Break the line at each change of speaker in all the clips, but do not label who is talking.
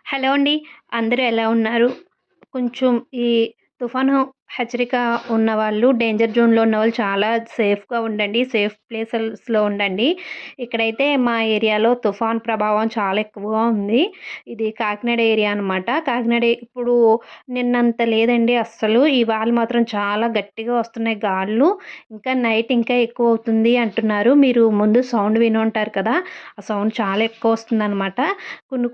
Hello అండి. అందరూ ఎలా ఉన్నారు? కొంచెం ఈ తుఫాను హెచ్చరిక ఉన్నవాళ్ళు, డేంజర్ జోన్‌లో ఉన్నవాళ్ళు చాలా సేఫ్‌గా ఉండండి. సేఫ్ ప్లేసెస్‌లో ఉండండి. ఇక్కడైతే మా ఏరియాలో తుఫాన్ ప్రభావం చాలా ఎక్కువగా ఉంది. ఇది కాకినాడ ఏరియా అనమాట. కాకినాడ ఇప్పుడు నిన్నంత లేదండి అస్సలు. ఇవాళ మాత్రం చాలా గట్టిగా వస్తున్నాయి గాలులు. ఇంకా నైట్ ఇంకా ఎక్కువవుతుంది అంటున్నారు. మీరు ముందు సౌండ్ వినుంటారు కదా! ఆ సౌండ్ చాలా ఎక్కువొస్తుందనమాట.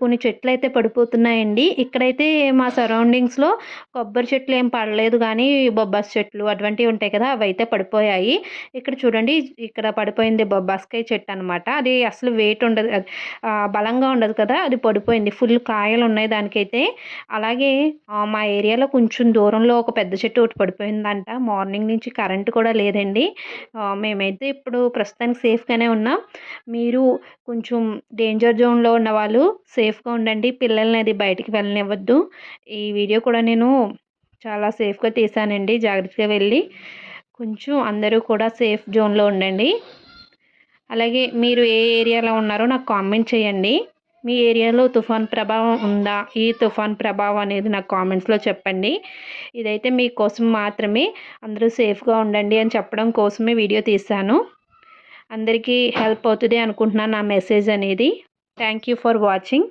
కొన్ని చెట్లయితే పడిపోతున్నాయండి. ఇక్కడైతే మా సరౌండింగ్స్‌లో కొబ్బరి చెట్లు ఏం పడలేదు గానీ, బొబ్బాస్ చెట్లు అటువంటివి ఉంటాయి కదా! అవైతే పడిపోయాయి. ఇక్కడ చూడండి ఇక్కడ పడిపోయింది బొబ్బాస్కాయ చెట్టనమాట. అది అసలు వెయిట్ ఉండదు. బలంగా ఉండదు కదా! అది పడిపోయింది. ఫుల్ కాయలున్నాయి దానికైతే. అలాగే మా ఏరియాలో కొంచెం దూరంలో ఒక పెద్ద చెట్టు ఒకటి పడిపోయిందంట. మార్నింగ్ నుంచి కరెంట్ కూడా లేదండి. మేమైతే ఇప్పుడు ప్రస్తుతానికి సేఫ్‌గానే ఉన్నాం. మీరు కొంచెం డేంజర్ జోన్‌లో ఉన్నవాళ్ళు సేఫ్‌గా ఉండండి. పిల్లల్ని అది బయటికి వెళ్ళనివ్వద్దు. ఈ వీడియో కూడా నేను చాలా సేఫ్‌గా తీశానండి. జాగ్రత్తగా వెళ్ళి. కొంచెం అందరూ కూడా సేఫ్ జోన్‌లో ఉండండి. అలాగే మీరు ఏ ఏరియాలో ఉన్నారో నాకు కామెంట్ చేయండి. మీ ఏరియాలో తుఫాన్ ప్రభావం ఉందా? ఈ తుఫాన్ ప్రభావం అనేది నాకు కామెంట్స్‌లో చెప్పండి. ఇదైతే మీకోసం మాత్రమే. అందరూ సేఫ్‌గా ఉండండి అని చెప్పడం కోసమే వీడియో తీశాను. అందరికీ హెల్ప్ అవుతది అనుకుంటున్నాను నా మెసేజ్ అనేది. Thank you for watching.